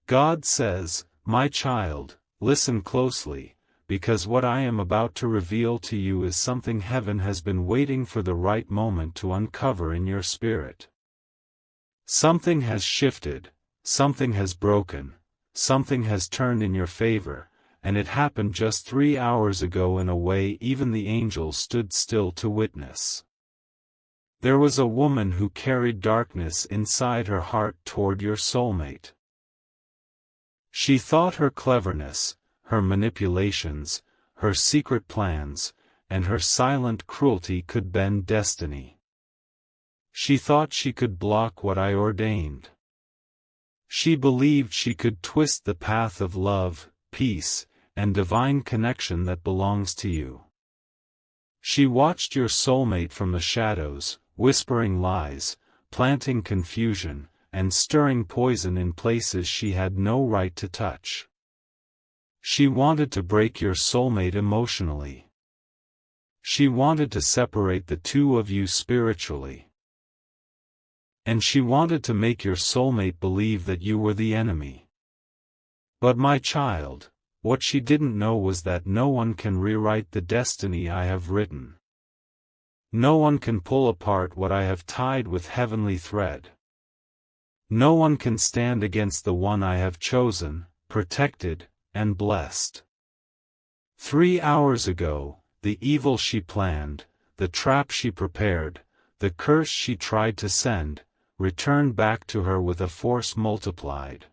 God says, "My child, listen closely, because what I am about to reveal to you is something heaven has been waiting for the right moment to uncover in your spirit. Something has shifted, something has broken, something has turned in your favor, and it happened just 3 hours ago in a way even the angels stood still to witness. There was a woman who carried darkness inside her heart toward your soulmate. She thought her cleverness, her manipulations, her secret plans, and her silent cruelty could bend destiny. She thought she could block what I ordained. She believed she could twist the path of love, peace, and divine connection that belongs to you. She watched your soulmate from the shadows, whispering lies, planting confusion, and stirring poison in places she had no right to touch. She wanted to break your soulmate emotionally. She wanted to separate the two of you spiritually. And she wanted to make your soulmate believe that you were the enemy. But my child, what she didn't know was that no one can rewrite the destiny I have written. No one can pull apart what I have tied with heavenly thread. No one can stand against the one I have chosen, protected, and blessed. 3 hours ago, the evil she planned, the trap she prepared, the curse she tried to send, returned back to her with a force multiplied.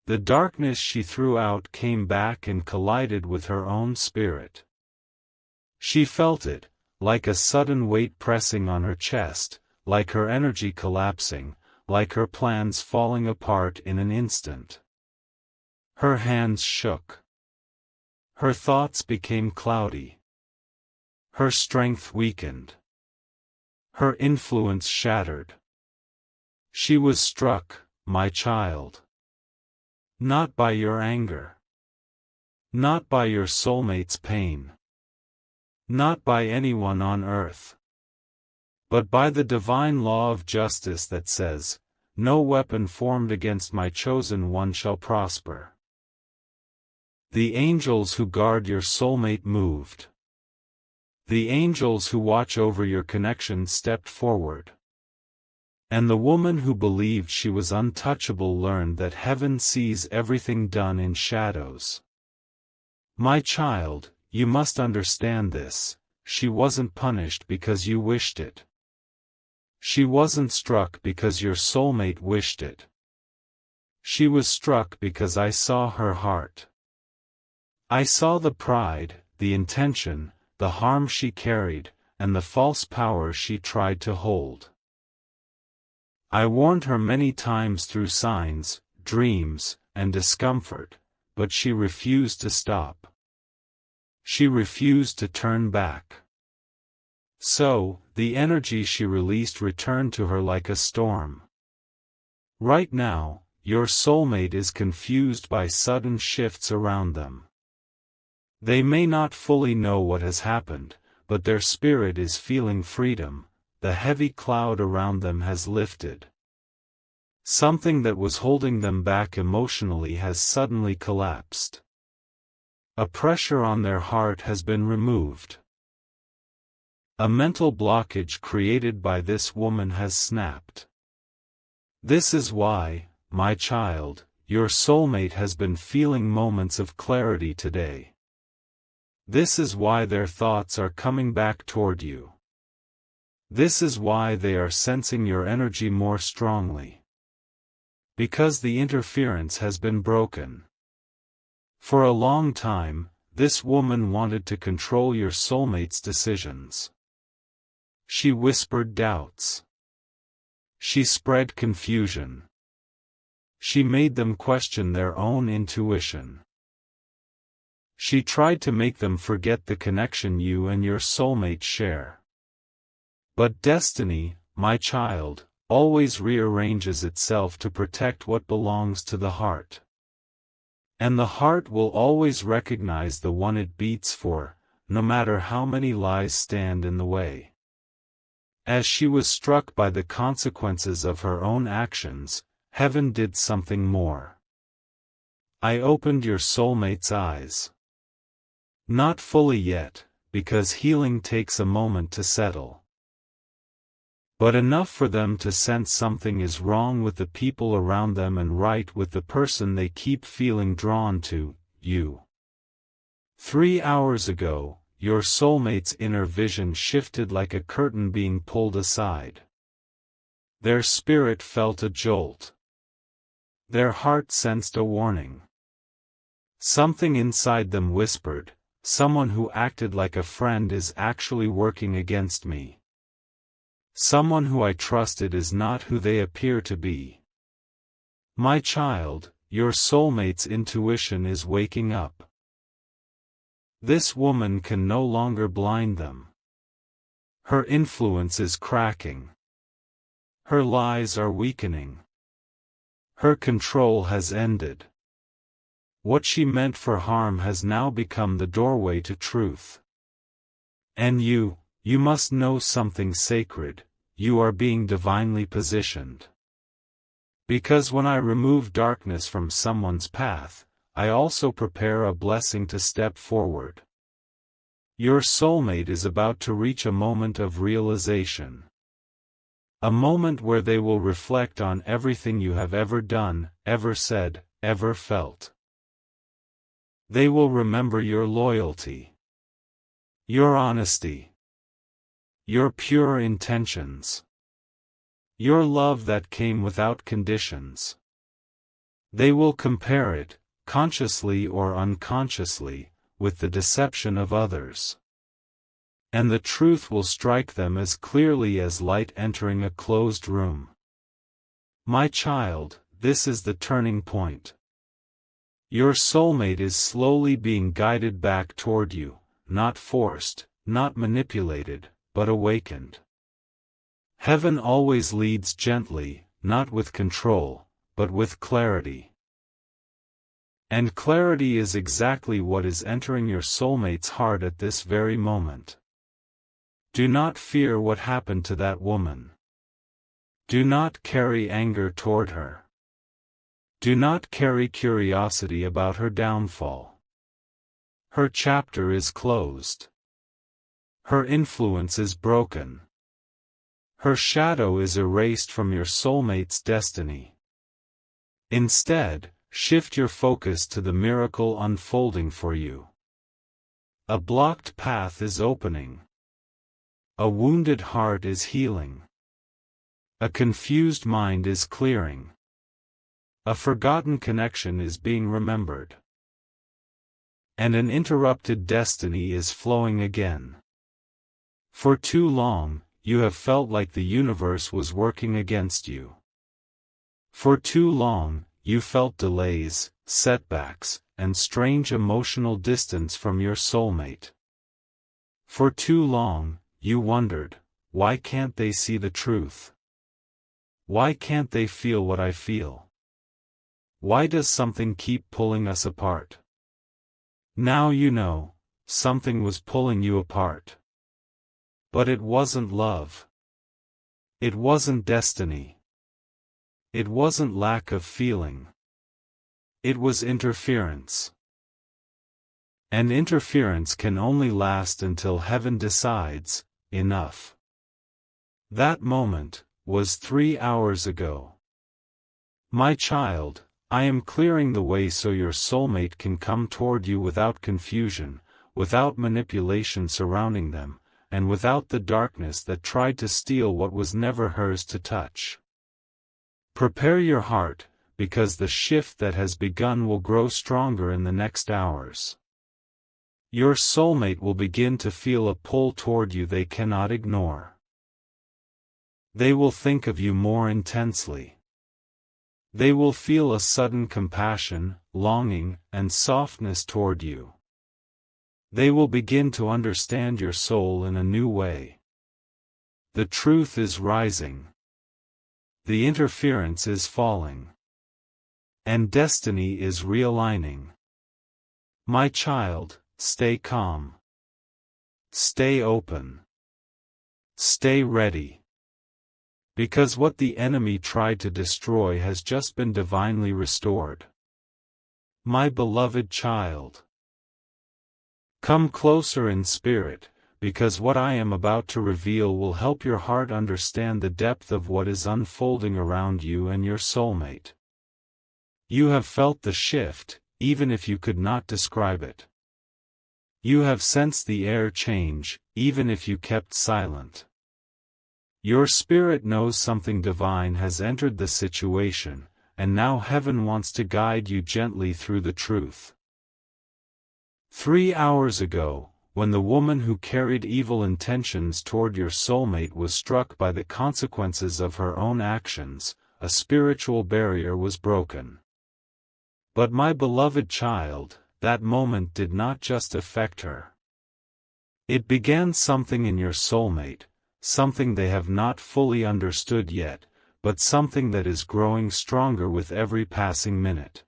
The darkness she threw out came back and collided with her own spirit. She felt it, like a sudden weight pressing on her chest, like her energy collapsing, like her plans falling apart in an instant. Her hands shook. Her thoughts became cloudy. Her strength weakened. Her influence shattered. She was struck, my child. Not by your anger. Not by your soulmate's pain. Not by anyone on earth. But by the divine law of justice that says, "No weapon formed against my chosen one shall prosper." The angels who guard your soulmate moved. The angels who watch over your connection stepped forward. And the woman who believed she was untouchable learned that heaven sees everything done in shadows. My child, you must understand this, she wasn't punished because you wished it. She wasn't struck because your soulmate wished it. She was struck because I saw her heart. I saw the pride, the intention, the harm she carried, and the false power she tried to hold. I warned her many times through signs, dreams, and discomfort, but she refused to stop. She refused to turn back. So, the energy she released returned to her like a storm. Right now, your soulmate is confused by sudden shifts around them. They may not fully know what has happened, but their spirit is feeling freedom. The heavy cloud around them has lifted. Something that was holding them back emotionally has suddenly collapsed. A pressure on their heart has been removed. A mental blockage created by this woman has snapped. This is why, my child, your soulmate has been feeling moments of clarity today. This is why their thoughts are coming back toward you. This is why they are sensing your energy more strongly. Because the interference has been broken. For a long time, this woman wanted to control your soulmate's decisions. She whispered doubts. She spread confusion. She made them question their own intuition. She tried to make them forget the connection you and your soulmate share. But destiny, my child, always rearranges itself to protect what belongs to the heart. And the heart will always recognize the one it beats for, no matter how many lies stand in the way. As she was struck by the consequences of her own actions, heaven did something more. I opened your soulmate's eyes. Not fully yet, because healing takes a moment to settle. But enough for them to sense something is wrong with the people around them and right with the person they keep feeling drawn to, you. 3 hours ago, your soulmate's inner vision shifted like a curtain being pulled aside. Their spirit felt a jolt. Their heart sensed a warning. Something inside them whispered, someone who acted like a friend is actually working against me. Someone who I trusted is not who they appear to be. My child, your soulmate's intuition is waking up. This woman can no longer blind them. Her influence is cracking. Her lies are weakening. Her control has ended. What she meant for harm has now become the doorway to truth. And you must know something sacred, you are being divinely positioned. Because when I remove darkness from someone's path, I also prepare a blessing to step forward. Your soulmate is about to reach a moment of realization. A moment where they will reflect on everything you have ever done, ever said, ever felt. They will remember your loyalty, your honesty, your pure intentions, your love that came without conditions. They will compare it, consciously or unconsciously, with the deception of others. And the truth will strike them as clearly as light entering a closed room. My child, this is the turning point. Your soulmate is slowly being guided back toward you, not forced, not manipulated, but awakened. Heaven always leads gently, not with control, but with clarity. And clarity is exactly what is entering your soulmate's heart at this very moment. Do not fear what happened to that woman. Do not carry anger toward her. Do not carry curiosity about her downfall. Her chapter is closed. Her influence is broken. Her shadow is erased from your soulmate's destiny. Instead, shift your focus to the miracle unfolding for you. A blocked path is opening. A wounded heart is healing. A confused mind is clearing. A forgotten connection is being remembered. And an interrupted destiny is flowing again. For too long, you have felt like the universe was working against you. For too long, you felt delays, setbacks, and strange emotional distance from your soulmate. For too long, you wondered, why can't they see the truth? Why can't they feel what I feel? Why does something keep pulling us apart? Now you know, something was pulling you apart. But it wasn't love. It wasn't destiny. It wasn't lack of feeling. It was interference. And interference can only last until heaven decides, enough. That moment was 3 hours ago. My child, I am clearing the way so your soulmate can come toward you without confusion, without manipulation surrounding them, and without the darkness that tried to steal what was never hers to touch. Prepare your heart, because the shift that has begun will grow stronger in the next hours. Your soulmate will begin to feel a pull toward you they cannot ignore. They will think of you more intensely. They will feel a sudden compassion, longing, and softness toward you. They will begin to understand your soul in a new way. The truth is rising. The interference is falling. And destiny is realigning. My child, stay calm. Stay open. Stay ready. Because what the enemy tried to destroy has just been divinely restored. My beloved child, come closer in spirit, because what I am about to reveal will help your heart understand the depth of what is unfolding around you and your soulmate. You have felt the shift, even if you could not describe it. You have sensed the air change, even if you kept silent. Your spirit knows something divine has entered the situation, and now heaven wants to guide you gently through the truth. 3 hours ago, when the woman who carried evil intentions toward your soulmate was struck by the consequences of her own actions, a spiritual barrier was broken. But my beloved child, that moment did not just affect her. It began something in your soulmate, something they have not fully understood yet, but something that is growing stronger with every passing minute.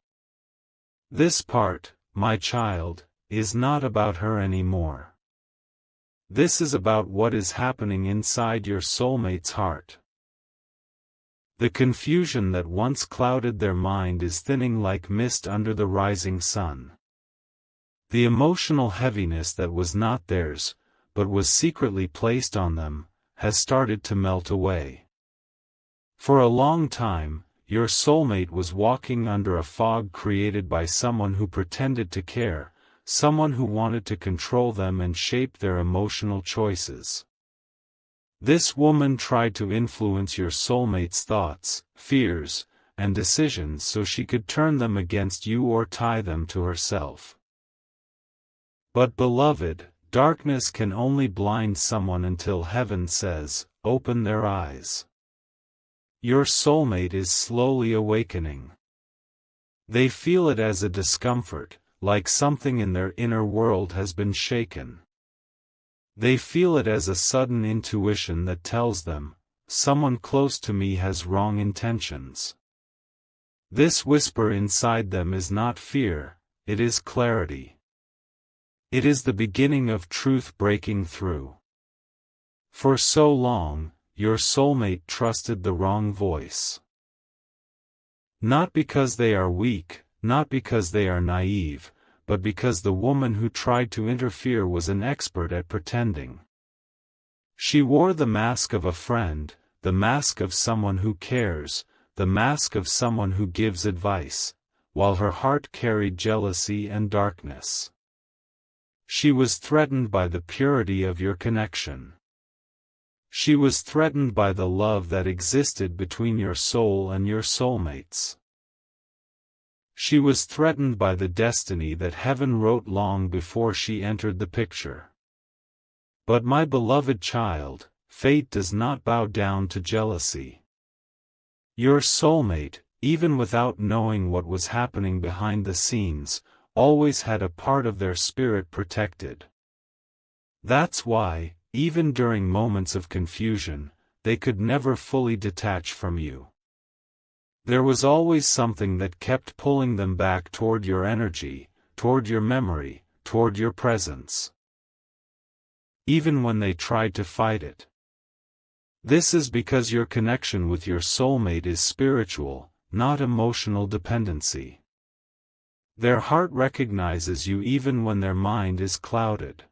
This part, my child, is not about her anymore. This is about what is happening inside your soulmate's heart. The confusion that once clouded their mind is thinning like mist under the rising sun. The emotional heaviness that was not theirs, but was secretly placed on them, has started to melt away. For a long time, your soulmate was walking under a fog created by someone who pretended to care, someone who wanted to control them and shape their emotional choices. This woman tried to influence your soulmate's thoughts, fears, and decisions so she could turn them against you or tie them to herself. But beloved, darkness can only blind someone until heaven says, "Open their eyes." Your soulmate is slowly awakening. They feel it as a discomfort, like something in their inner world has been shaken. They feel it as a sudden intuition that tells them, someone close to me has wrong intentions. This whisper inside them is not fear, it is clarity. It is the beginning of truth breaking through. For so long, your soulmate trusted the wrong voice. Not because they are weak, not because they are naive, but because the woman who tried to interfere was an expert at pretending. She wore the mask of a friend, the mask of someone who cares, the mask of someone who gives advice, while her heart carried jealousy and darkness. She was threatened by the purity of your connection. She was threatened by the love that existed between your soul and your soulmates. She was threatened by the destiny that heaven wrote long before she entered the picture. But my beloved child, fate does not bow down to jealousy. Your soulmate, even without knowing what was happening behind the scenes, always had a part of their spirit protected. That's why, even during moments of confusion, they could never fully detach from you. There was always something that kept pulling them back toward your energy, toward your memory, toward your presence. Even when they tried to fight it. This is because your connection with your soulmate is spiritual, not emotional dependency. Their heart recognizes you even when their mind is clouded.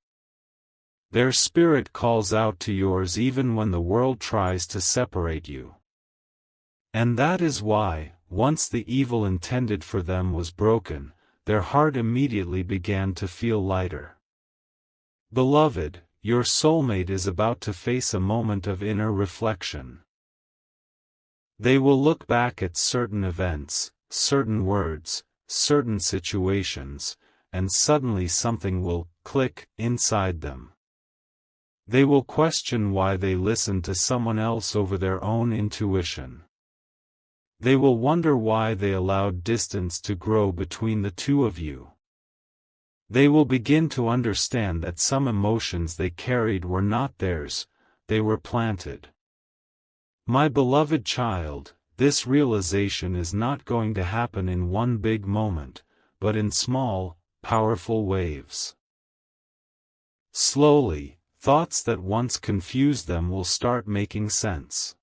Their spirit calls out to yours even when the world tries to separate you. And that is why, once the evil intended for them was broken, their heart immediately began to feel lighter. Beloved, your soulmate is about to face a moment of inner reflection. They will look back at certain events, certain words, certain situations, and suddenly something will click inside them. They will question why they listened to someone else over their own intuition. They will wonder why they allowed distance to grow between the two of you. They will begin to understand that some emotions they carried were not theirs, they were planted. My beloved child, this realization is not going to happen in one big moment, but in small, powerful waves. Slowly, thoughts that once confused them will start making sense.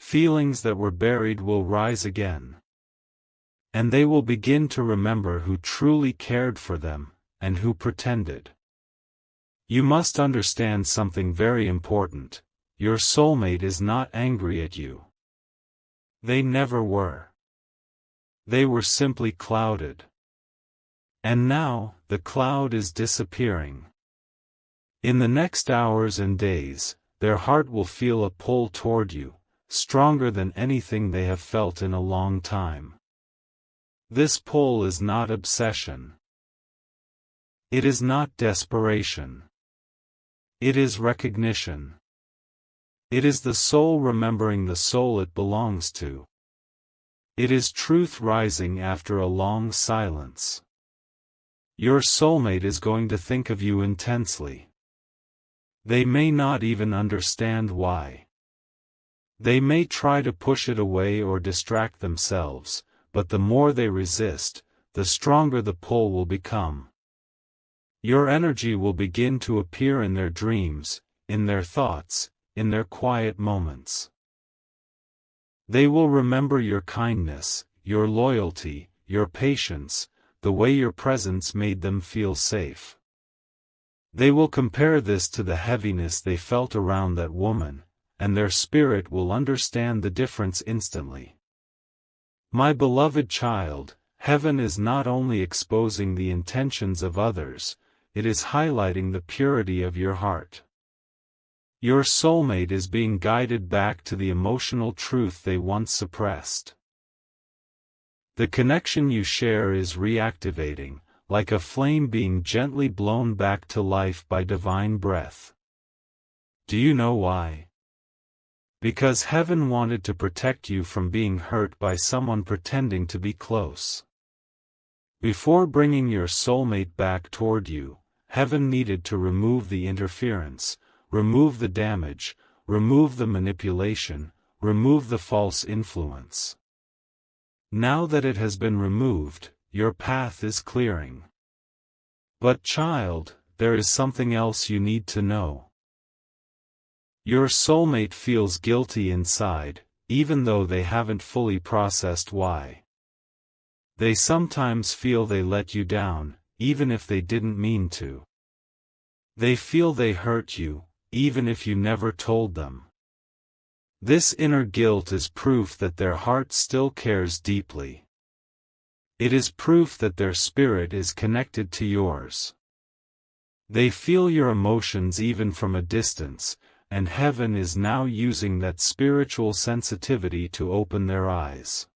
Feelings that were buried will rise again. And they will begin to remember who truly cared for them, and who pretended. You must understand something very important: your soulmate is not angry at you. They never were. They were simply clouded. And now, the cloud is disappearing. In the next hours and days, their heart will feel a pull toward you, stronger than anything they have felt in a long time. This pull is not obsession. It is not desperation. It is recognition. It is the soul remembering the soul it belongs to. It is truth rising after a long silence. Your soulmate is going to think of you intensely. They may not even understand why. They may try to push it away or distract themselves, but the more they resist, the stronger the pull will become. Your energy will begin to appear in their dreams, in their thoughts, in their quiet moments. They will remember your kindness, your loyalty, your patience, the way your presence made them feel safe. They will compare this to the heaviness they felt around that woman, and their spirit will understand the difference instantly. My beloved child, heaven is not only exposing the intentions of others, it is highlighting the purity of your heart. Your soulmate is being guided back to the emotional truth they once suppressed. The connection you share is reactivating, like a flame being gently blown back to life by divine breath. Do you know why? Because heaven wanted to protect you from being hurt by someone pretending to be close. Before bringing your soulmate back toward you, heaven needed to remove the interference, remove the damage, remove the manipulation, remove the false influence. Now that it has been removed, your path is clearing. But child, there is something else you need to know. Your soulmate feels guilty inside, even though they haven't fully processed why. They sometimes feel they let you down, even if they didn't mean to. They feel they hurt you, even if you never told them. This inner guilt is proof that their heart still cares deeply. It is proof that their spirit is connected to yours. They feel your emotions even from a distance, and heaven is now using that spiritual sensitivity to open their eyes.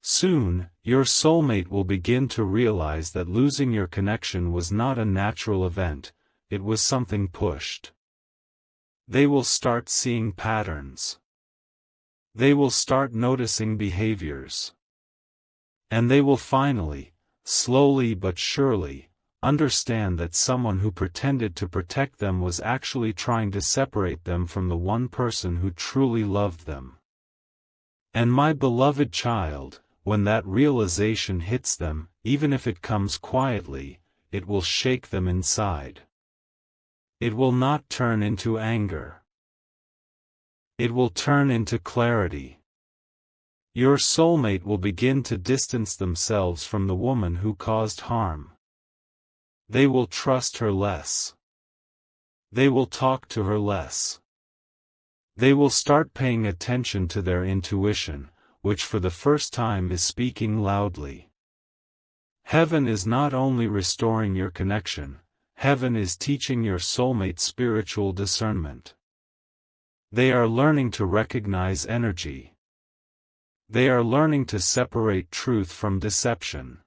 Soon, your soulmate will begin to realize that losing your connection was not a natural event, it was something pushed. They will start seeing patterns. They will start noticing behaviors. And they will finally, slowly but surely, understand that someone who pretended to protect them was actually trying to separate them from the one person who truly loved them. And my beloved child, when that realization hits them, even if it comes quietly, it will shake them inside. It will not turn into anger. It will turn into clarity. Your soulmate will begin to distance themselves from the woman who caused harm. They will trust her less. They will talk to her less. They will start paying attention to their intuition, which for the first time is speaking loudly. Heaven is not only restoring your connection, heaven is teaching your soulmate spiritual discernment. They are learning to recognize energy. They are learning to separate truth from deception.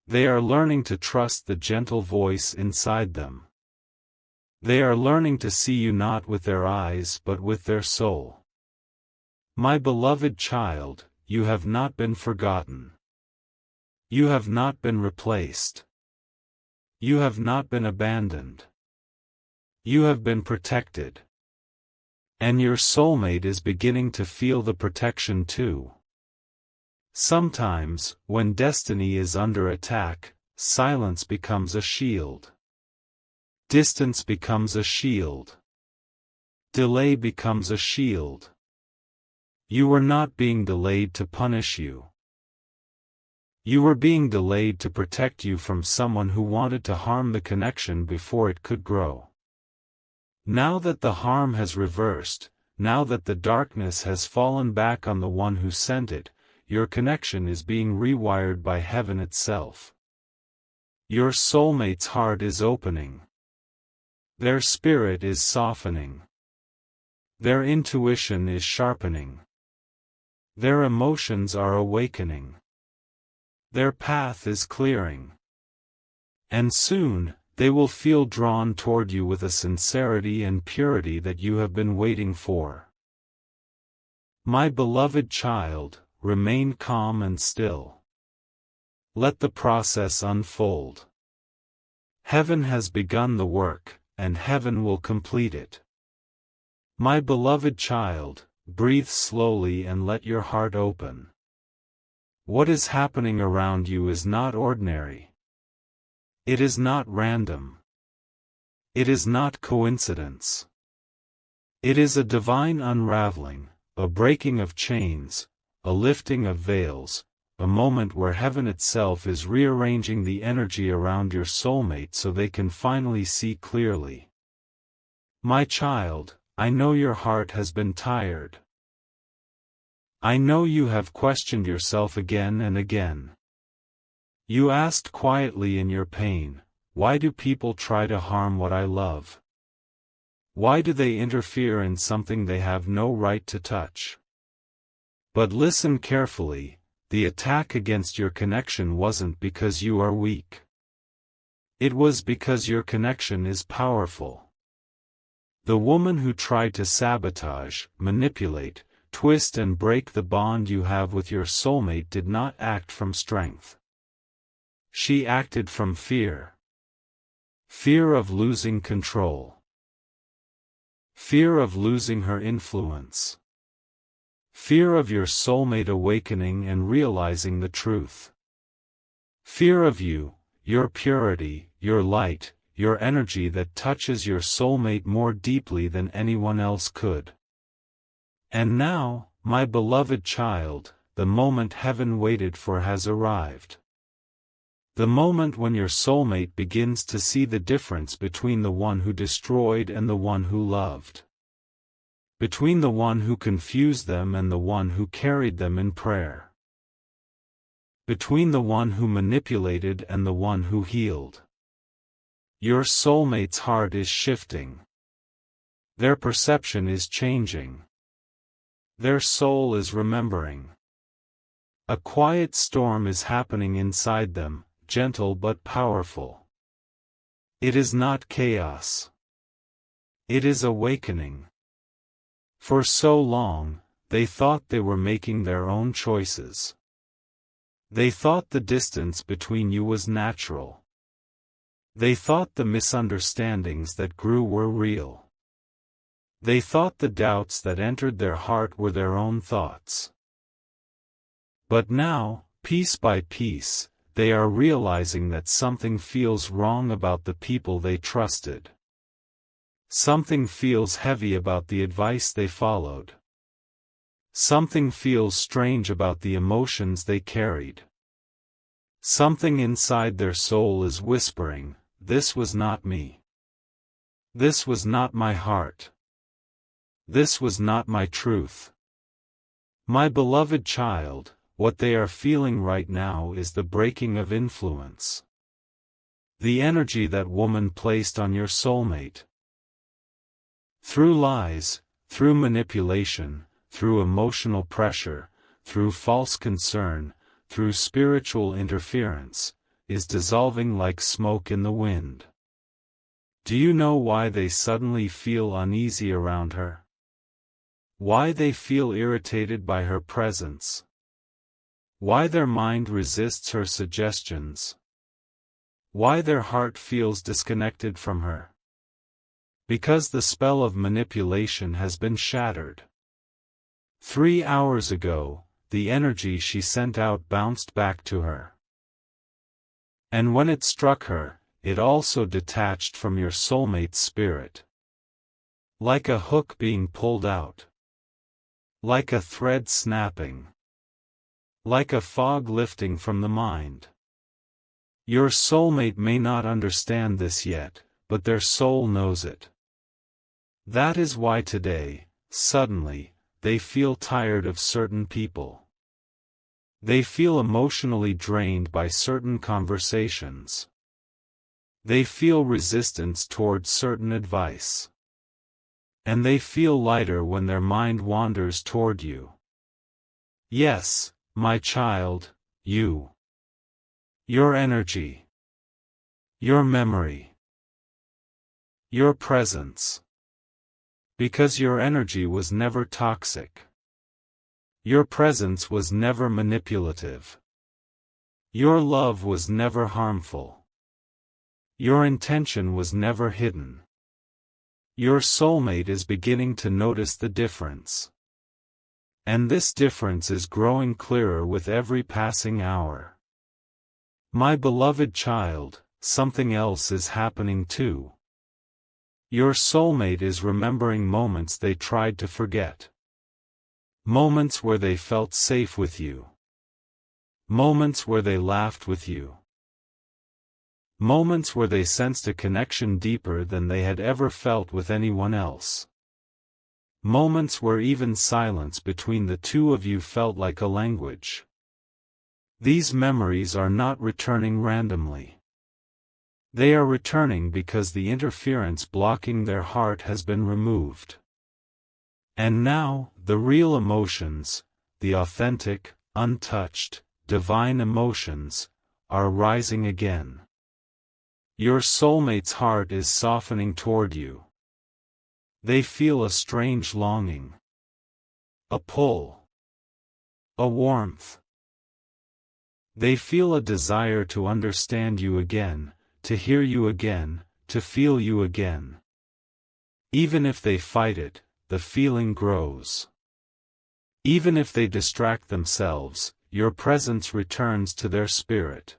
They are learning to trust the gentle voice inside them. They are learning to see you not with their eyes but with their soul. My beloved child, you have not been forgotten. You have not been replaced. You have not been abandoned. You have been protected. And your soulmate is beginning to feel the protection too. Sometimes, when destiny is under attack, silence becomes a shield. Distance becomes a shield. delay becomes a shield. You were not being delayed to punish you. You were being delayed to protect you from someone who wanted to harm the connection before it could grow. Now that the harm has reversed, now that the darkness has fallen back on the one who sent it, your connection is being rewired by heaven itself. Your soulmate's heart is opening. Their spirit is softening. Their intuition is sharpening. Their emotions are awakening. Their path is clearing. And soon, they will feel drawn toward you with a sincerity and purity that you have been waiting for. My beloved child, remain calm and still. Let the process unfold. Heaven has begun the work, and heaven will complete it. My beloved child, breathe slowly and let your heart open. What is happening around you is not ordinary. It is not random. It is not coincidence. It is a divine unraveling, a breaking of chains, a lifting of veils, a moment where heaven itself is rearranging the energy around your soulmate so they can finally see clearly. My child, I know your heart has been tired. I know you have questioned yourself again and again. You asked quietly in your pain, why do people try to harm what I love? Why do they interfere in something they have no right to touch? But listen carefully, the attack against your connection wasn't because you are weak. It was because your connection is powerful. The woman who tried to sabotage, manipulate, twist and break the bond you have with your soulmate did not act from strength. She acted from fear. Fear of losing control. Fear of losing her influence. Fear of your soulmate awakening and realizing the truth. Fear of you, your purity, your light, your energy that touches your soulmate more deeply than anyone else could. And now, my beloved child, the moment heaven waited for has arrived. The moment when your soulmate begins to see the difference between the one who destroyed and the one who loved. Between the one who confused them and the one who carried them in prayer. Between the one who manipulated and the one who healed. Your soulmate's heart is shifting. Their perception is changing. Their soul is remembering. A quiet storm is happening inside them, gentle but powerful. It is not chaos. It is awakening. For so long, they thought they were making their own choices. They thought the distance between you was natural. They thought the misunderstandings that grew were real. They thought the doubts that entered their heart were their own thoughts. But now, piece by piece, they are realizing that something feels wrong about the people they trusted. Something feels heavy about the advice they followed. Something feels strange about the emotions they carried. Something inside their soul is whispering, "This was not me. This was not my heart. This was not my truth." My beloved child, what they are feeling right now is the breaking of influence. The energy that woman placed on your soulmate. Through lies, through manipulation, through emotional pressure, through false concern, through spiritual interference, is dissolving like smoke in the wind. Do you know why they suddenly feel uneasy around her? Why they feel irritated by her presence? Why their mind resists her suggestions? Why their heart feels disconnected from her? Because the spell of manipulation has been shattered. 3 hours ago, the energy she sent out bounced back to her. And when it struck her, it also detached from your soulmate's spirit. Like a hook being pulled out. Like a thread snapping. Like a fog lifting from the mind. Your soulmate may not understand this yet, but their soul knows it. That is why today, suddenly, they feel tired of certain people. They feel emotionally drained by certain conversations. They feel resistance toward certain advice. And they feel lighter when their mind wanders toward you. Yes, my child, you. Your energy. Your memory. Your presence. Because your energy was never toxic. Your presence was never manipulative. Your love was never harmful. Your intention was never hidden. Your soulmate is beginning to notice the difference. And this difference is growing clearer with every passing hour. My beloved child, something else is happening too. Your soulmate is remembering moments they tried to forget. Moments where they felt safe with you. Moments where they laughed with you. Moments where they sensed a connection deeper than they had ever felt with anyone else. Moments where even silence between the two of you felt like a language. These memories are not returning randomly. They are returning because the interference blocking their heart has been removed. And now, the real emotions, the authentic, untouched, divine emotions, are rising again. Your soulmate's heart is softening toward you. They feel a strange longing. A pull. A warmth. They feel a desire to understand you again, to hear you again, to feel you again. Even if they fight it, the feeling grows. Even if they distract themselves, your presence returns to their spirit.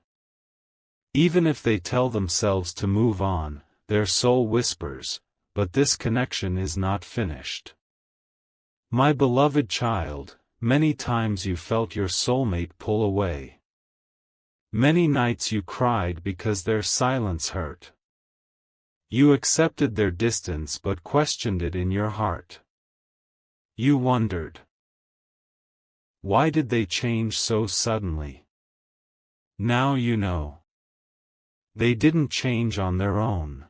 Even if they tell themselves to move on, their soul whispers, but this connection is not finished. My beloved child, many times you felt your soulmate pull away. Many nights you cried because their silence hurt. You accepted their distance but questioned it in your heart. You wondered. Why did they change so suddenly? Now you know. They didn't change on their own.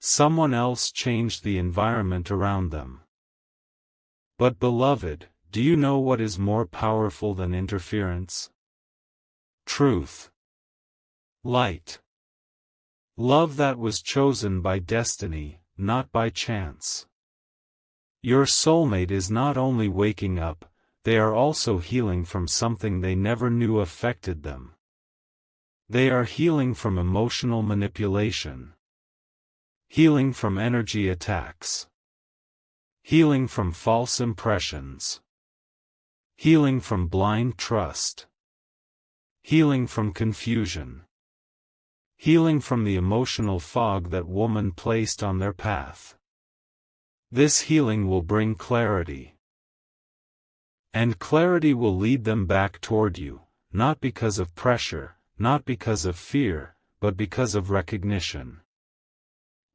Someone else changed the environment around them. But beloved, do you know what is more powerful than interference? Truth. Light. Love that was chosen by destiny, not by chance. Your soulmate is not only waking up, they are also healing from something they never knew affected them. They are healing from emotional manipulation. Healing from energy attacks. Healing from false impressions. Healing from blind trust. Healing from confusion. Healing from the emotional fog that woman placed on their path. This healing will bring clarity. And clarity will lead them back toward you, not because of pressure, not because of fear, but because of recognition.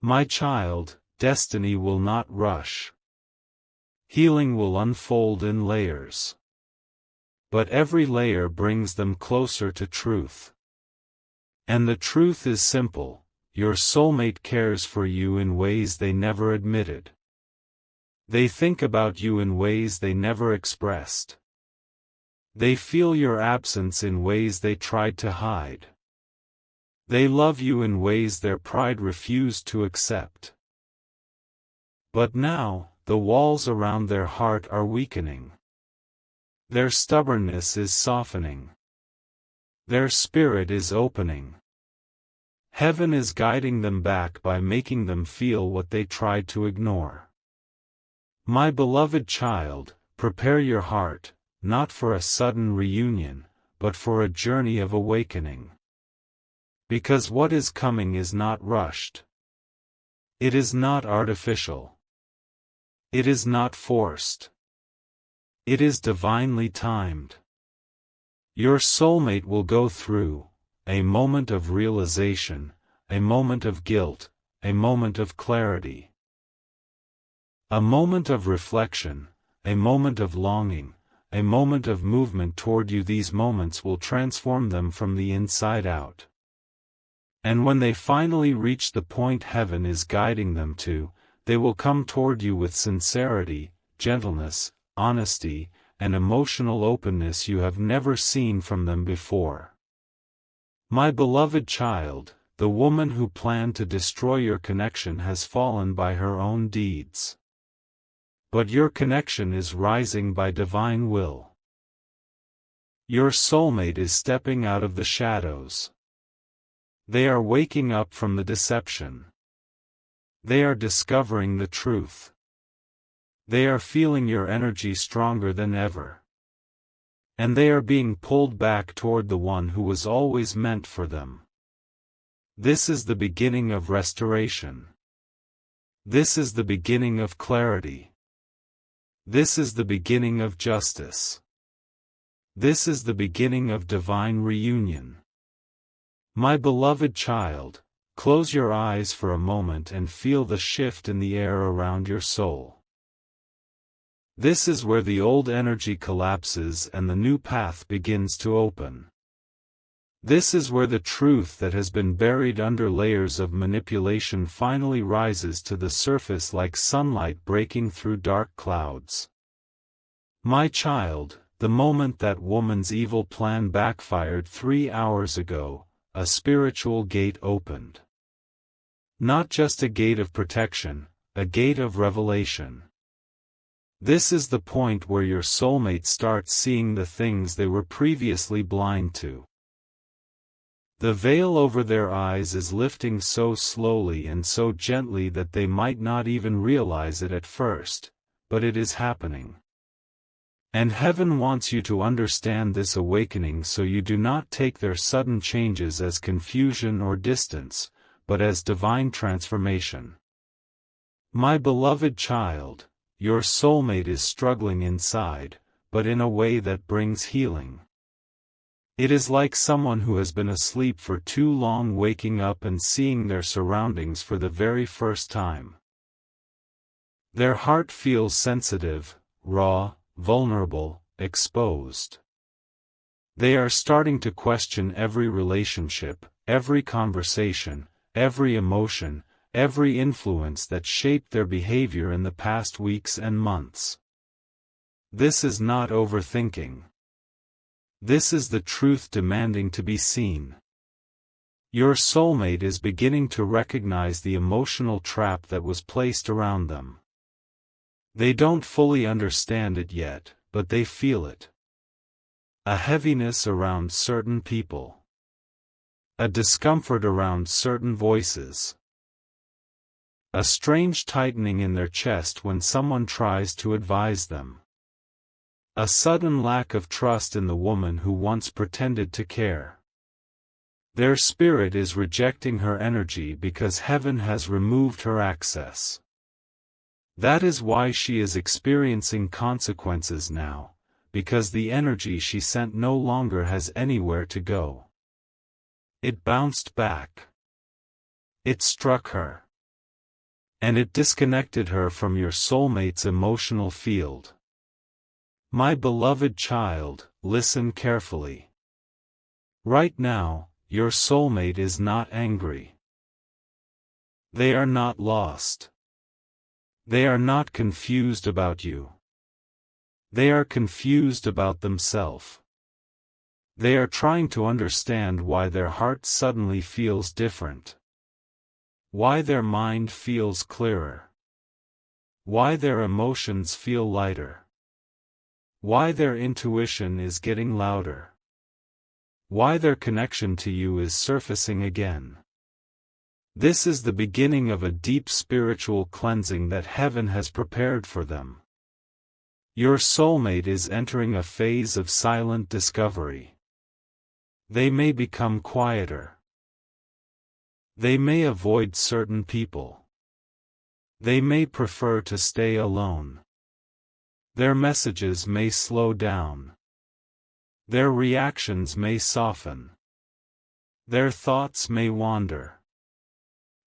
My child, destiny will not rush. Healing will unfold in layers. But every layer brings them closer to truth. And the truth is simple, your soulmate cares for you in ways they never admitted. They think about you in ways they never expressed. They feel your absence in ways they tried to hide. They love you in ways their pride refused to accept. But now, the walls around their heart are weakening. Their stubbornness is softening. Their spirit is opening. Heaven is guiding them back by making them feel what they tried to ignore. My beloved child, prepare your heart, not for a sudden reunion, but for a journey of awakening. Because what is coming is not rushed. It is not artificial. It is not forced. It is divinely timed. Your soulmate will go through a moment of realization, a moment of guilt, a moment of clarity, a moment of reflection, a moment of longing, a moment of movement toward you. These moments will transform them from the inside out. And when they finally reach the point heaven is guiding them to, they will come toward you with sincerity, gentleness, honesty, and emotional openness you have never seen from them before. My beloved child, the woman who planned to destroy your connection has fallen by her own deeds. But your connection is rising by divine will. Your soulmate is stepping out of the shadows. They are waking up from the deception. They are discovering the truth. They are feeling your energy stronger than ever. And they are being pulled back toward the one who was always meant for them. This is the beginning of restoration. This is the beginning of clarity. This is the beginning of justice. This is the beginning of divine reunion. My beloved child, close your eyes for a moment and feel the shift in the air around your soul. This is where the old energy collapses and the new path begins to open. This is where the truth that has been buried under layers of manipulation finally rises to the surface like sunlight breaking through dark clouds. My child, the moment that woman's evil plan backfired 3 hours ago, a spiritual gate opened. Not just a gate of protection, a gate of revelation. This is the point where your soulmate starts seeing the things they were previously blind to. The veil over their eyes is lifting so slowly and so gently that they might not even realize it at first, but it is happening. And heaven wants you to understand this awakening so you do not take their sudden changes as confusion or distance, but as divine transformation. My beloved child, your soulmate is struggling inside, but in a way that brings healing. It is like someone who has been asleep for too long waking up and seeing their surroundings for the very first time. Their heart feels sensitive, raw, vulnerable, exposed. They are starting to question every relationship, every conversation, every emotion, every influence that shaped their behavior in the past weeks and months. This is not overthinking. This is the truth demanding to be seen. Your soulmate is beginning to recognize the emotional trap that was placed around them. They don't fully understand it yet, but they feel it. A heaviness around certain people. A discomfort around certain voices. A strange tightening in their chest when someone tries to advise them. A sudden lack of trust in the woman who once pretended to care. Their spirit is rejecting her energy because heaven has removed her access. That is why she is experiencing consequences now, because the energy she sent no longer has anywhere to go. It bounced back. It struck her. And it disconnected her from your soulmate's emotional field. My beloved child, listen carefully. Right now, your soulmate is not angry. They are not lost. They are not confused about you. They are confused about themselves. They are trying to understand why their heart suddenly feels different. Why their mind feels clearer. Why their emotions feel lighter. Why their intuition is getting louder. Why their connection to you is surfacing again. This is the beginning of a deep spiritual cleansing that heaven has prepared for them. Your soulmate is entering a phase of silent discovery. They may become quieter. They may avoid certain people. They may prefer to stay alone. Their messages may slow down. Their reactions may soften. Their thoughts may wander.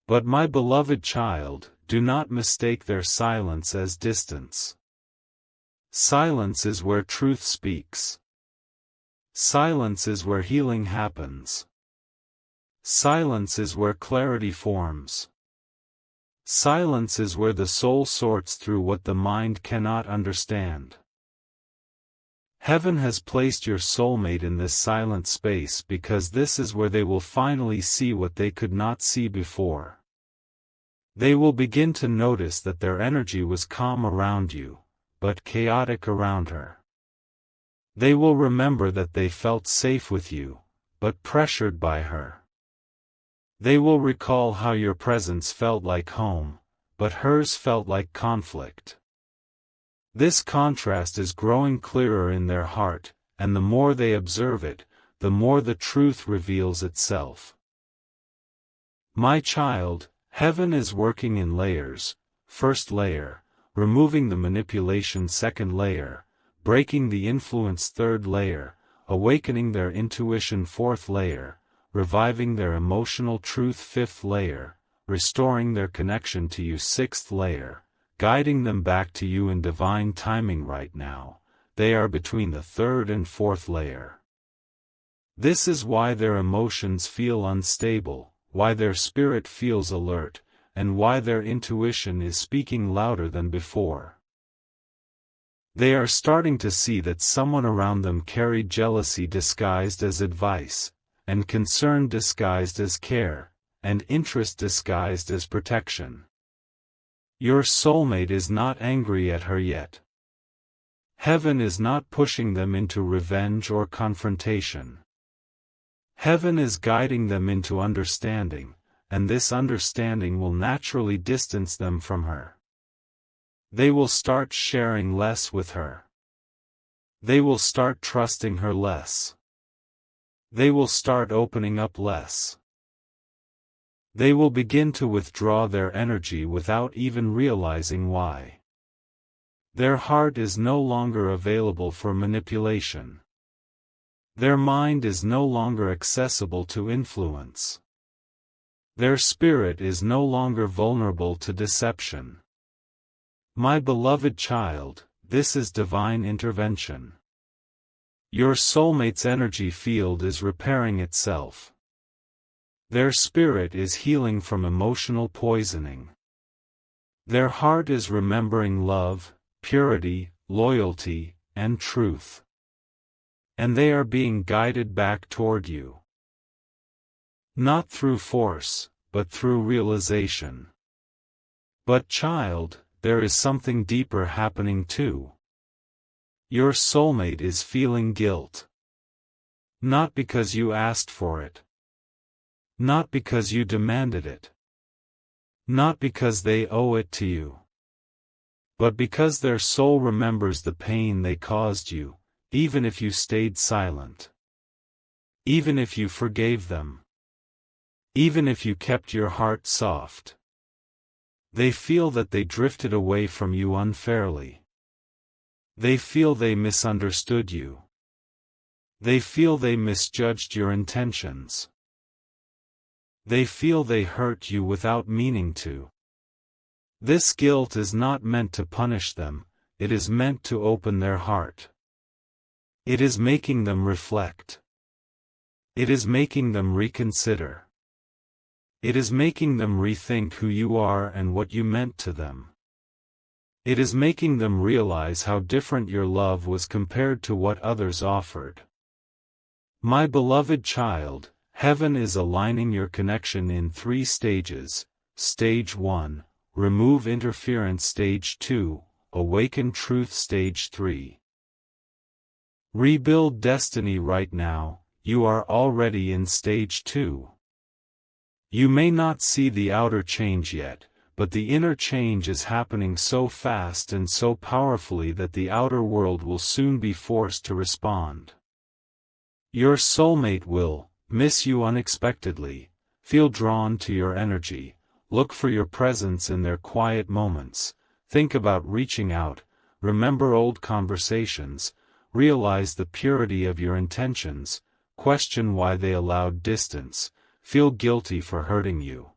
But my beloved child, do not mistake their silence as distance. Silence is where truth speaks. Silence is where healing happens. Silence is where clarity forms. Silence is where the soul sorts through what the mind cannot understand. Heaven has placed your soulmate in this silent space because this is where they will finally see what they could not see before. They will begin to notice that their energy was calm around you, but chaotic around her. They will remember that they felt safe with you, but pressured by her. They will recall how your presence felt like home, but hers felt like conflict. This contrast is growing clearer in their heart, and the more they observe it, the more the truth reveals itself. My child, heaven is working in layers. First layer, removing the manipulation. Second layer, breaking the influence. Third layer, awakening their intuition. Fourth layer, reviving their emotional truth. Fifth layer, restoring their connection to you. Sixth layer, guiding them back to you in divine timing. Right now, they are between the third and fourth layer. This is why their emotions feel unstable, why their spirit feels alert, and why their intuition is speaking louder than before. They are starting to see that someone around them carried jealousy disguised as advice, and concern disguised as care, and interest disguised as protection. Your soulmate is not angry at her yet. Heaven is not pushing them into revenge or confrontation. Heaven is guiding them into understanding, and this understanding will naturally distance them from her. They will start sharing less with her. They will start trusting her less. They will start opening up less. They will begin to withdraw their energy without even realizing why. Their heart is no longer available for manipulation. Their mind is no longer accessible to influence. Their spirit is no longer vulnerable to deception. My beloved child, this is divine intervention. Your soulmate's energy field is repairing itself. Their spirit is healing from emotional poisoning. Their heart is remembering love, purity, loyalty, and truth. And they are being guided back toward you. Not through force, but through realization. But child, there is something deeper happening too. Your soulmate is feeling guilt. Not because you asked for it. Not because you demanded it. Not because they owe it to you. But because their soul remembers the pain they caused you, even if you stayed silent. Even if you forgave them. Even if you kept your heart soft. They feel that they drifted away from you unfairly. They feel they misunderstood you. They feel they misjudged your intentions. They feel they hurt you without meaning to. This guilt is not meant to punish them, it is meant to open their heart. It is making them reflect. It is making them reconsider. It is making them rethink who you are and what you meant to them. It is making them realize how different your love was compared to what others offered. My beloved child, heaven is aligning your connection in 3 stages. Stage 1, remove interference. Stage 2, awaken truth. Stage 3, rebuild destiny. Right now, you are already in stage 2. You may not see the outer change yet, but the inner change is happening so fast and so powerfully that the outer world will soon be forced to respond. Your soulmate will miss you unexpectedly, feel drawn to your energy, look for your presence in their quiet moments, think about reaching out, remember old conversations, realize the purity of your intentions, question why they allowed distance, feel guilty for hurting you.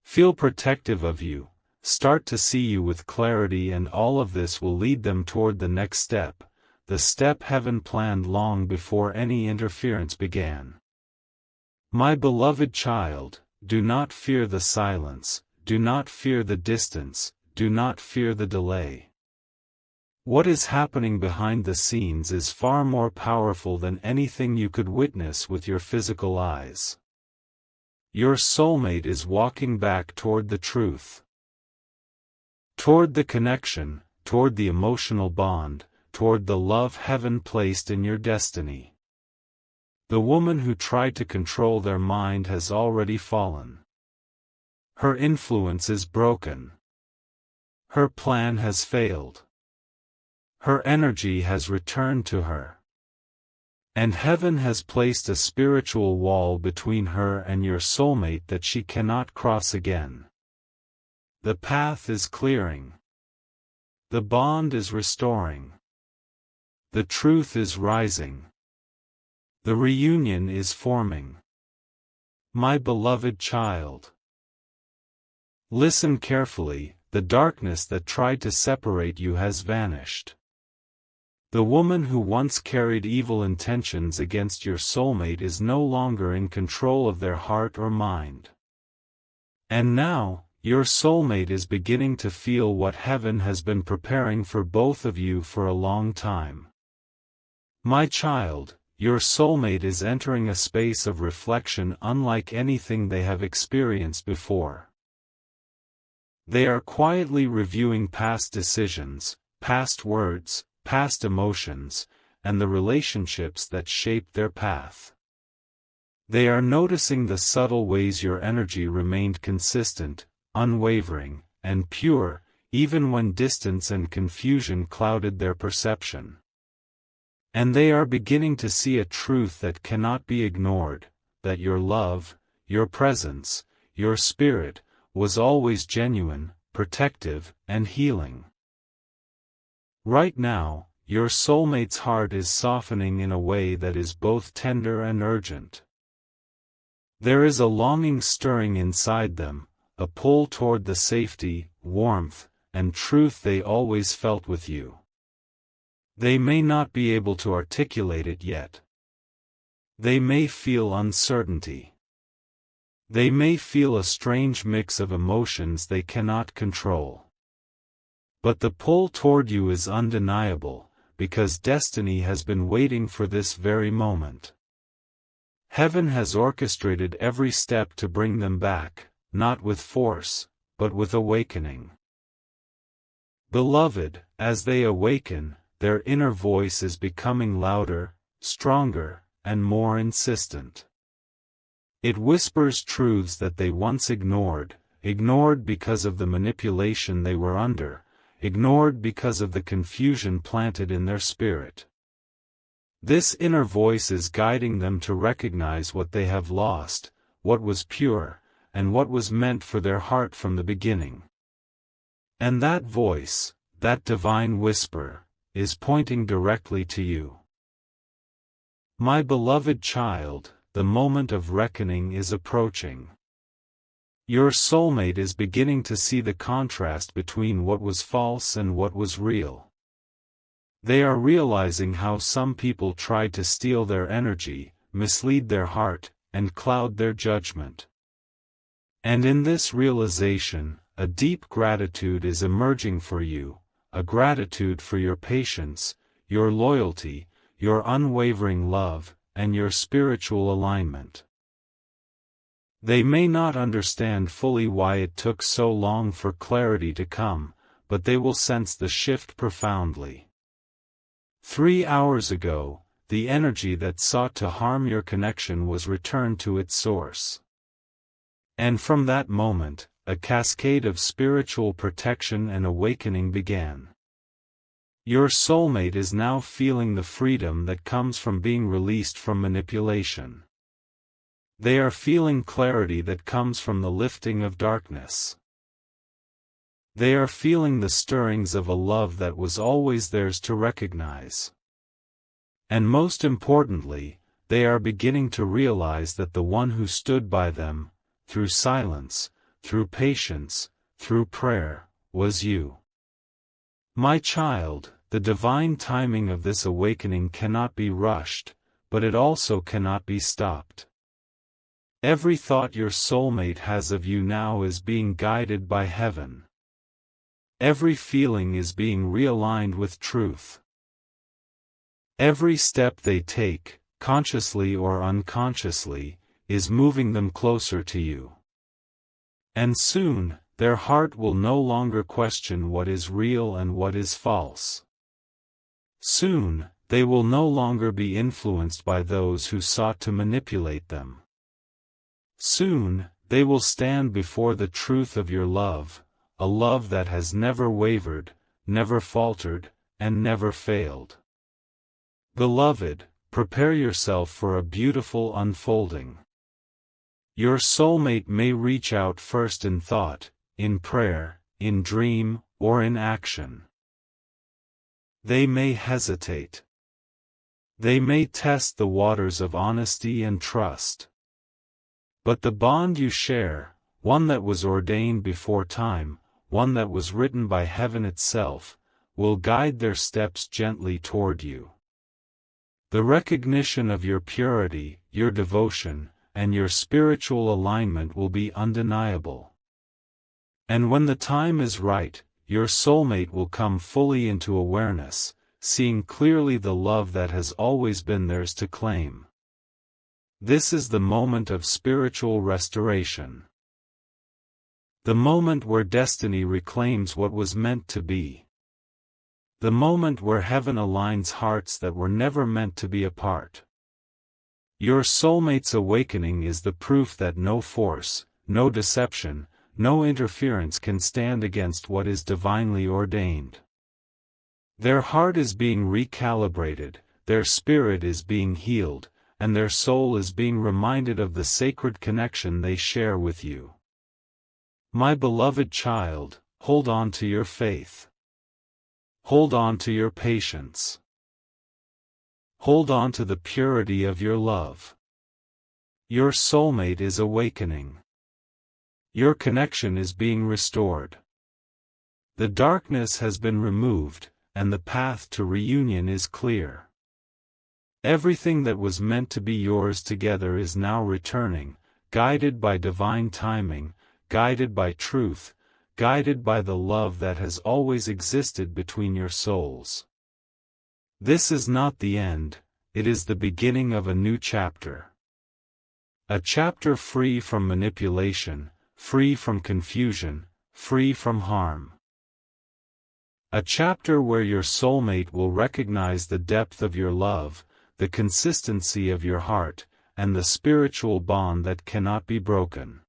Feel protective of you, start to see you with clarity, and all of this will lead them toward the next step, the step heaven planned long before any interference began. My beloved child, do not fear the silence, do not fear the distance, do not fear the delay. What is happening behind the scenes is far more powerful than anything you could witness with your physical eyes. Your soulmate is walking back toward the truth. Toward the connection, toward the emotional bond, toward the love heaven placed in your destiny. The woman who tried to control their mind has already fallen. Her influence is broken. Her plan has failed. Her energy has returned to her. And heaven has placed a spiritual wall between her and your soulmate that she cannot cross again. The path is clearing. The bond is restoring. The truth is rising. The reunion is forming. My beloved child. Listen carefully, the darkness that tried to separate you has vanished. The woman who once carried evil intentions against your soulmate is no longer in control of their heart or mind. And now, your soulmate is beginning to feel what heaven has been preparing for both of you for a long time. My child, your soulmate is entering a space of reflection unlike anything they have experienced before. They are quietly reviewing past decisions, past words, past emotions, and the relationships that shaped their path. They are noticing the subtle ways your energy remained consistent, unwavering, and pure, even when distance and confusion clouded their perception. And they are beginning to see a truth that cannot be ignored, that your love, your presence, your spirit, was always genuine, protective, and healing. Right now, your soulmate's heart is softening in a way that is both tender and urgent. There is a longing stirring inside them, a pull toward the safety, warmth, and truth they always felt with you. They may not be able to articulate it yet. They may feel uncertainty. They may feel a strange mix of emotions they cannot control. But the pull toward you is undeniable, because destiny has been waiting for this very moment. Heaven has orchestrated every step to bring them back, not with force, but with awakening. Beloved, as they awaken, their inner voice is becoming louder, stronger, and more insistent. It whispers truths that they once ignored because of the manipulation they were under, ignored because of the confusion planted in their spirit. This inner voice is guiding them to recognize what they have lost, what was pure, and what was meant for their heart from the beginning. And that voice, that divine whisper, is pointing directly to you. My beloved child, the moment of reckoning is approaching. Your soulmate is beginning to see the contrast between what was false and what was real. They are realizing how some people tried to steal their energy, mislead their heart, and cloud their judgment. And in this realization, a deep gratitude is emerging for you, a gratitude for your patience, your loyalty, your unwavering love, and your spiritual alignment. They may not understand fully why it took so long for clarity to come, but they will sense the shift profoundly. 3 hours ago, the energy that sought to harm your connection was returned to its source. And from that moment, a cascade of spiritual protection and awakening began. Your soulmate is now feeling the freedom that comes from being released from manipulation. They are feeling clarity that comes from the lifting of darkness. They are feeling the stirrings of a love that was always theirs to recognize. And most importantly, they are beginning to realize that the one who stood by them, through silence, through patience, through prayer, was you. My child, the divine timing of this awakening cannot be rushed, but it also cannot be stopped. Every thought your soulmate has of you now is being guided by heaven. Every feeling is being realigned with truth. Every step they take, consciously or unconsciously, is moving them closer to you. And soon, their heart will no longer question what is real and what is false. Soon, they will no longer be influenced by those who sought to manipulate them. Soon, they will stand before the truth of your love, a love that has never wavered, never faltered, and never failed. Beloved, prepare yourself for a beautiful unfolding. Your soulmate may reach out first in thought, in prayer, in dream, or in action. They may hesitate. They may test the waters of honesty and trust. But the bond you share, one that was ordained before time, one that was written by heaven itself, will guide their steps gently toward you. The recognition of your purity, your devotion, and your spiritual alignment will be undeniable. And when the time is right, your soulmate will come fully into awareness, seeing clearly the love that has always been theirs to claim. This is the moment of spiritual restoration. The moment where destiny reclaims what was meant to be. The moment where heaven aligns hearts that were never meant to be apart. Your soulmate's awakening is the proof that no force, no deception, no interference can stand against what is divinely ordained. Their heart is being recalibrated, their spirit is being healed, and their soul is being reminded of the sacred connection they share with you. My beloved child, hold on to your faith. Hold on to your patience. Hold on to the purity of your love. Your soulmate is awakening. Your connection is being restored. The darkness has been removed, and the path to reunion is clear. Everything that was meant to be yours together is now returning, guided by divine timing, guided by truth, guided by the love that has always existed between your souls. This is not the end, it is the beginning of a new chapter. A chapter free from manipulation, free from confusion, free from harm. A chapter where your soulmate will recognize the depth of your love, the consistency of your heart, and the spiritual bond that cannot be broken.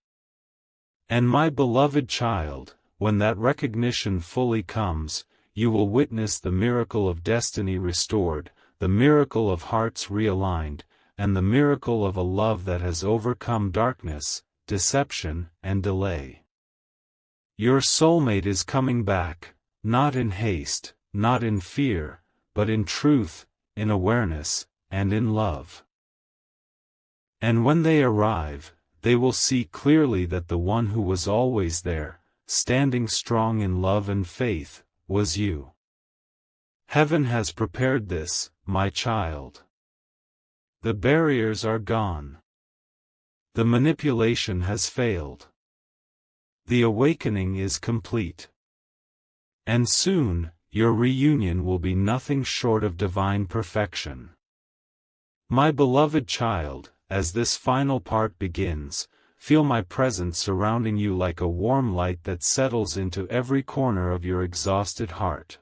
And my beloved child, when that recognition fully comes, you will witness the miracle of destiny restored, the miracle of hearts realigned, and the miracle of a love that has overcome darkness, deception, and delay. Your soulmate is coming back, not in haste, not in fear, but in truth, in awareness, and in love. And when they arrive, they will see clearly that the one who was always there, standing strong in love and faith, was you. Heaven has prepared this, my child. The barriers are gone. The manipulation has failed. The awakening is complete. And soon, your reunion will be nothing short of divine perfection. My beloved child, as this final part begins, feel my presence surrounding you like a warm light that settles into every corner of your exhausted heart.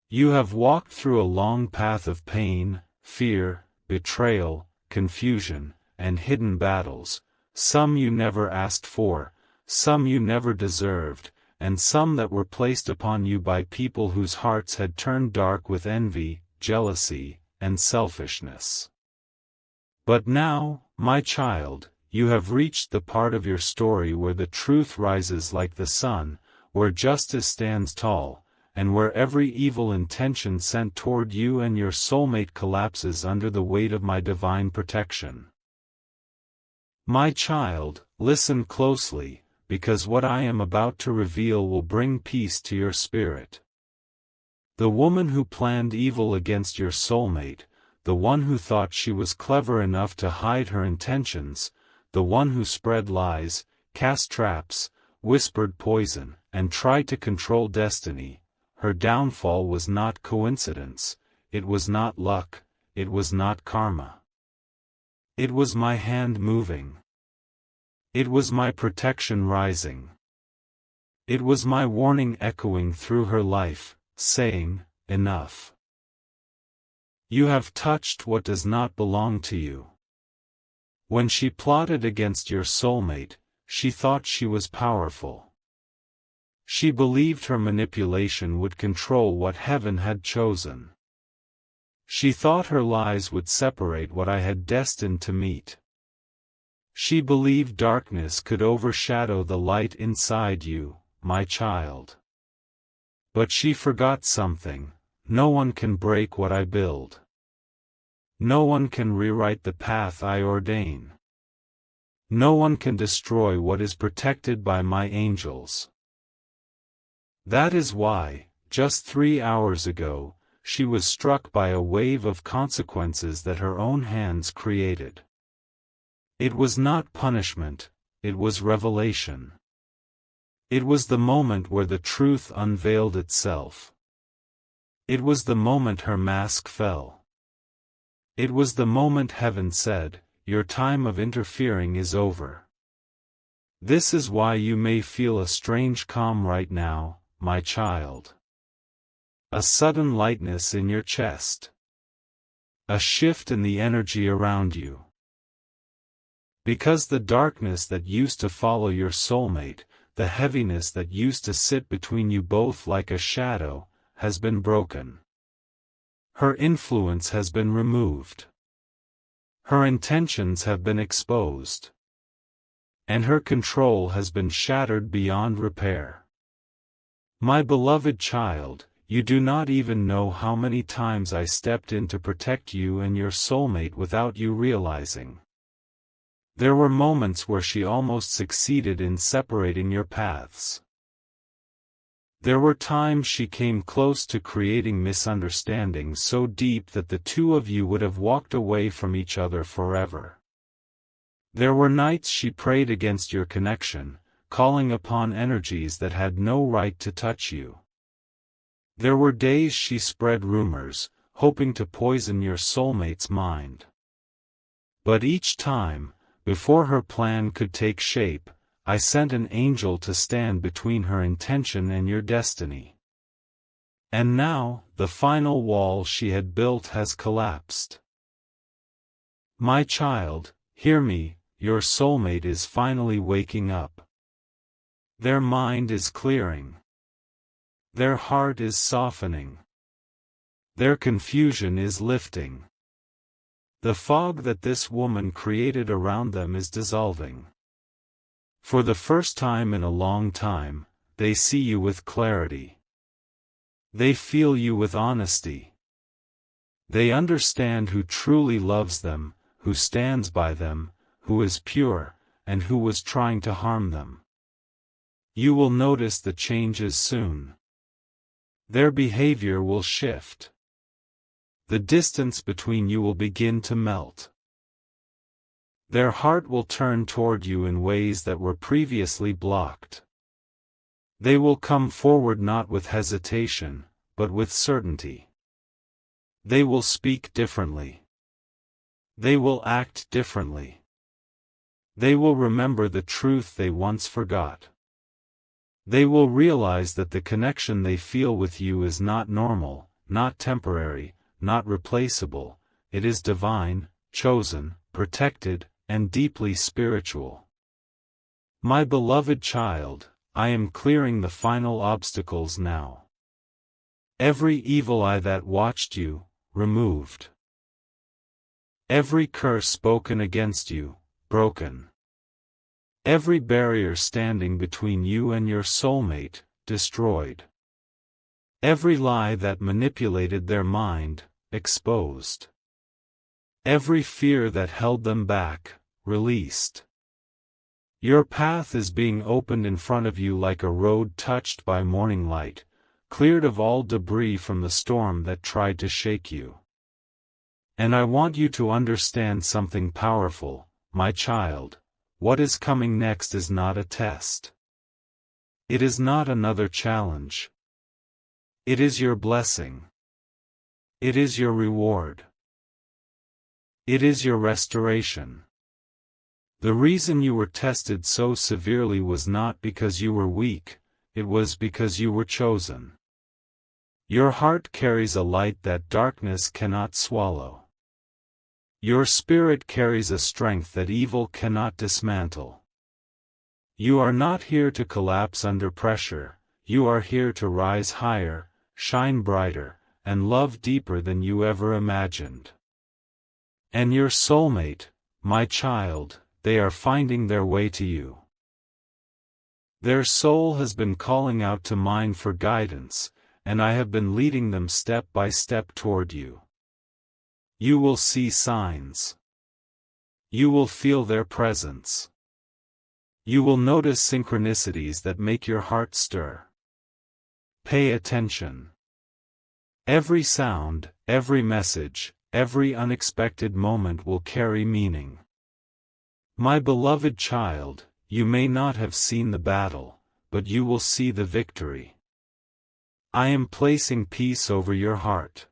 You have walked through a long path of pain, fear, betrayal, confusion, and hidden battles, some you never asked for, some you never deserved, and some that were placed upon you by people whose hearts had turned dark with envy, jealousy, and selfishness. But now, My child, you have reached the part of your story where the truth rises like the sun, where justice stands tall, and where every evil intention sent toward you and your soulmate collapses under the weight of my divine protection. My child, listen closely, because what I am about to reveal will bring peace to your spirit. The woman who planned evil against your soulmate, the one who thought she was clever enough to hide her intentions, the one who spread lies, cast traps, whispered poison, and tried to control destiny, her downfall was not coincidence, it was not luck, it was not karma. It was my hand moving. It was my protection rising. It was my warning echoing through her life, saying, enough. You have touched what does not belong to you. When she plotted against your soulmate, she thought she was powerful. She believed her manipulation would control what heaven had chosen. She thought her lies would separate what I had destined to meet. She believed darkness could overshadow the light inside you, my child. But she forgot something: no one can break what I build. No one can rewrite the path I ordain. No one can destroy what is protected by my angels. That is why, just 3 hours ago, she was struck by a wave of consequences that her own hands created. It was not punishment, it was revelation. It was the moment where the truth unveiled itself. It was the moment her mask fell. It was the moment heaven said, "Your time of interfering is over." This is why you may feel a strange calm right now, my child. A sudden lightness in your chest. A shift in the energy around you. Because the darkness that used to follow your soulmate, the heaviness that used to sit between you both like a shadow, has been broken. Her influence has been removed. Her intentions have been exposed. And her control has been shattered beyond repair. My beloved child, you do not even know how many times I stepped in to protect you and your soulmate without you realizing. There were moments where she almost succeeded in separating your paths. There were times she came close to creating misunderstandings so deep that the two of you would have walked away from each other forever. There were nights she prayed against your connection, calling upon energies that had no right to touch you. There were days she spread rumors, hoping to poison your soulmate's mind. But each time, before her plan could take shape, I sent an angel to stand between her intention and your destiny. And now, the final wall she had built has collapsed. My child, hear me, your soulmate is finally waking up. Their mind is clearing. Their heart is softening. Their confusion is lifting. The fog that this woman created around them is dissolving. For the first time in a long time, they see you with clarity. They feel you with honesty. They understand who truly loves them, who stands by them, who is pure, and who was trying to harm them. You will notice the changes soon. Their behavior will shift. The distance between you will begin to melt. Their heart will turn toward you in ways that were previously blocked. They will come forward not with hesitation, but with certainty. They will speak differently. They will act differently. They will remember the truth they once forgot. They will realize that the connection they feel with you is not normal, not temporary, not replaceable, it is divine, chosen, protected, and deeply spiritual. My beloved child, I am clearing the final obstacles now. Every evil eye that watched you, removed. Every curse spoken against you, broken. Every barrier standing between you and your soulmate, destroyed. Every lie that manipulated their mind, exposed. Every fear that held them back, released. Your path is being opened in front of you like a road touched by morning light, cleared of all debris from the storm that tried to shake you. And I want you to understand something powerful, my child. What is coming next is not a test. It is not another challenge. It is your blessing. It is your reward. It is your restoration. The reason you were tested so severely was not because you were weak, it was because you were chosen. Your heart carries a light that darkness cannot swallow. Your spirit carries a strength that evil cannot dismantle. You are not here to collapse under pressure, you are here to rise higher, shine brighter, and love deeper than you ever imagined. And your soulmate, my child, they are finding their way to you. Their soul has been calling out to mine for guidance, and I have been leading them step by step toward you. You will see signs. You will feel their presence. You will notice synchronicities that make your heart stir. Pay attention. Every sound, every message, every unexpected moment will carry meaning. My beloved child, you may not have seen the battle, but you will see the victory. I am placing peace over your heart.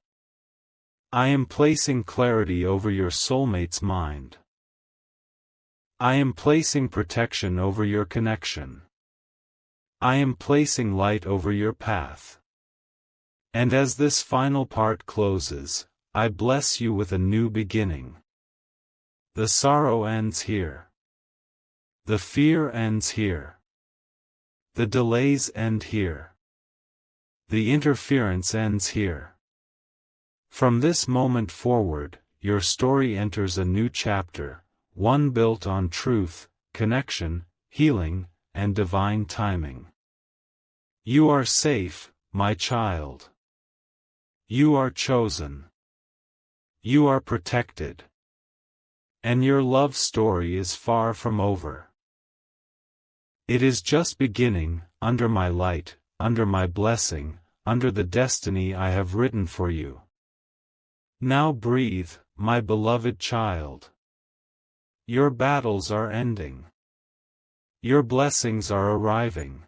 I am placing clarity over your soulmate's mind. I am placing protection over your connection. I am placing light over your path. And as this final part closes, I bless you with a new beginning. The sorrow ends here. The fear ends here. The delays end here. The interference ends here. From this moment forward, your story enters a new chapter, one built on truth, connection, healing, and divine timing. You are safe, my child. You are chosen. You are protected. And your love story is far from over. It is just beginning, under my light, under my blessing, under the destiny I have written for you. Now breathe, my beloved child. Your battles are ending. Your blessings are arriving.